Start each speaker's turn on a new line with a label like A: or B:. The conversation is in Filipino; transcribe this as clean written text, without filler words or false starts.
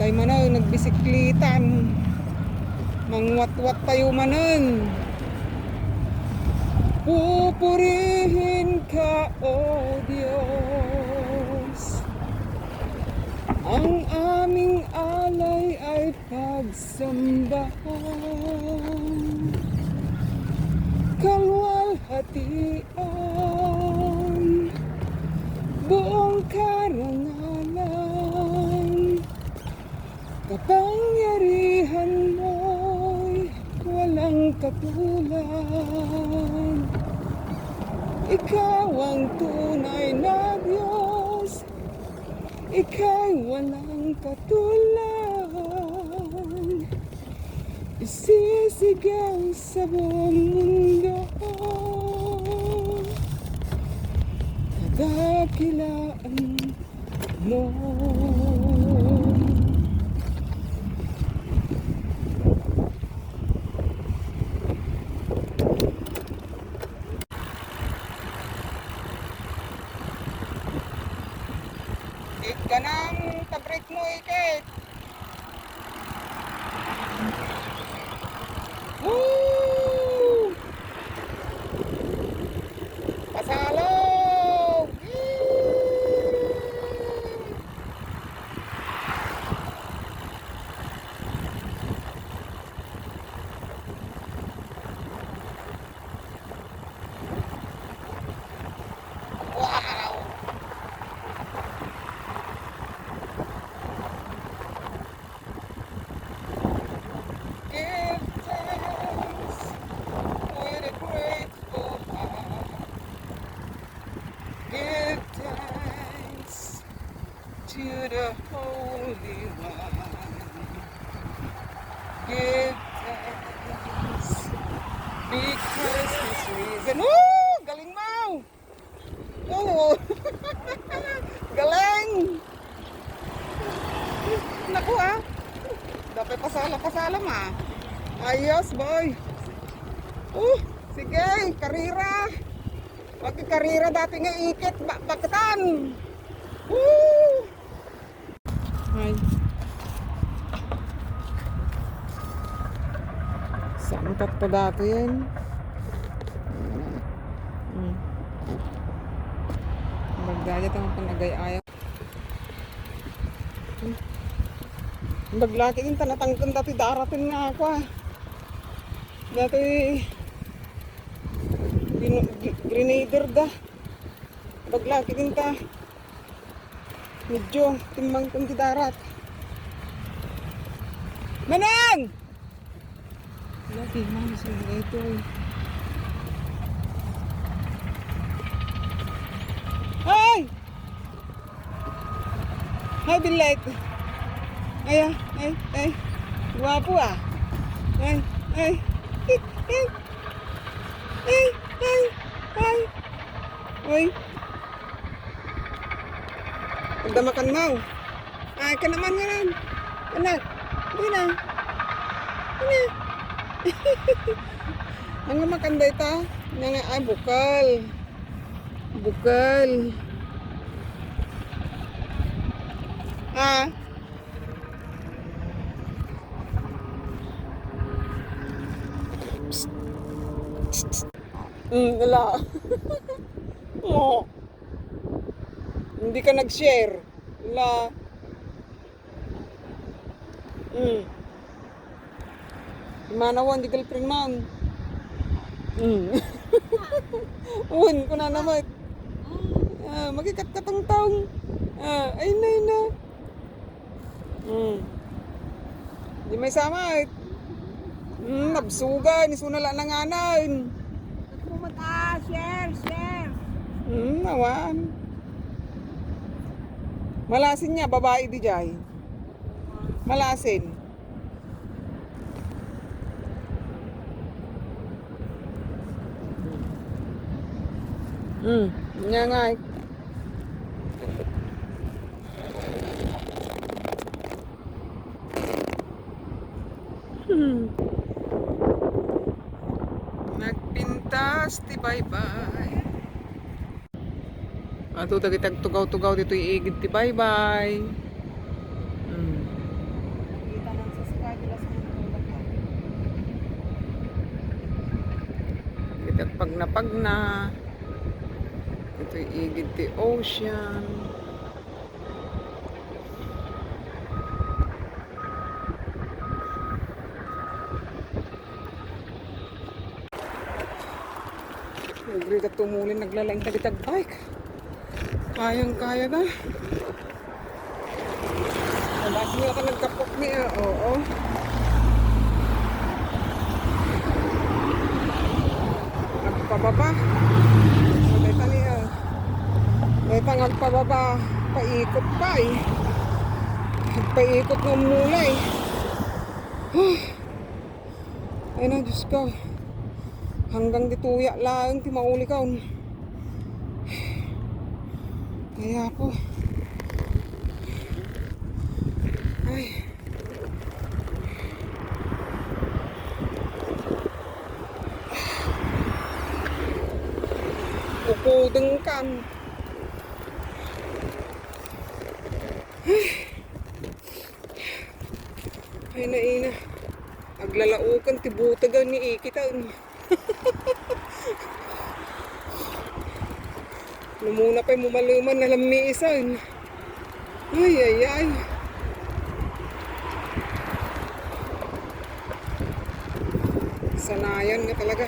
A: Tayo manaw nagbisiklitan. Mangwat-wat tayo manan. Pupurihin ka, O Diyos. Ang aming alay ay pagsambahan. Kalwalhatian, buong karangalan, kapangyarihan mo'y walang katulad. Ikaw ang tunay na Diyos, ika'y walang katulad. Isisigaw sa buong mundo, kadakilaan mo. Ka ng tabrik mo, Ikit. Woo! Pasalog! Wow! Give thanks with a grateful heart. Give thanks to the Holy One. Give thanks because He's risen. Woo! Galing mo! Oo! Galing! Naku ah! Dapat pasalam ah. Ayos boy. Sige, karira. Pagka karira dati nga ikit baktan. Ay. Santat pa dati yan. Magdaya tayong panagay-ayaw. Baglaki din tanatangkan dati darating nga ako ah. Dati grenadier da. Baglaki din ta. Medyo timbang kong di darat. Manang! Lagi man sila ito eh. Hey! Hi Billet! Ay, ay, ay. Guwapo ah. Ay, ay. Ay, ay. Ay, ay, ay. Uy. Pagdamakan mo. Ay, ka naman ngayon. Anak. Hindi na. Hindi na. Ang makanda ito. Ay, bukal. Bukal. Ah. Wala. Oh. Hindi ka nag-share. Wala. Manawan, di girlfriend man. Un, kuna naman. Magikat ka tong taong. Ay na. Di may sama. Nabsugan, isunala na nga na.
B: Share.
A: Nawan. Malasin niya, babae di jay. Malasin. Nya nga. Nagpintas ti bye-bye. Ato tagitag tugaw-tugaw dito iigid ti bye-bye. kat pag na. Ito'y Igid ti Ocean. Nagre ka tumulin, naglalaing tagitag bike. Kayang-kaya na. Lagi nga ka nagkapok niya. Oo. Nagpababa. Dito niya. Dito nagpababa. Paikot pa eh. Paikot ng mulay. Ay na, Diyos ko. Hanggang dituya lang, ti mauli ka. Kaya po. Ay. Ukudeng kan. Ay na ina. Aglalaukan ti butagan ni Ikita. Lumuna pa'y mumaluman na lamiisan. Ay, ay, ay. Sanayan nga talaga.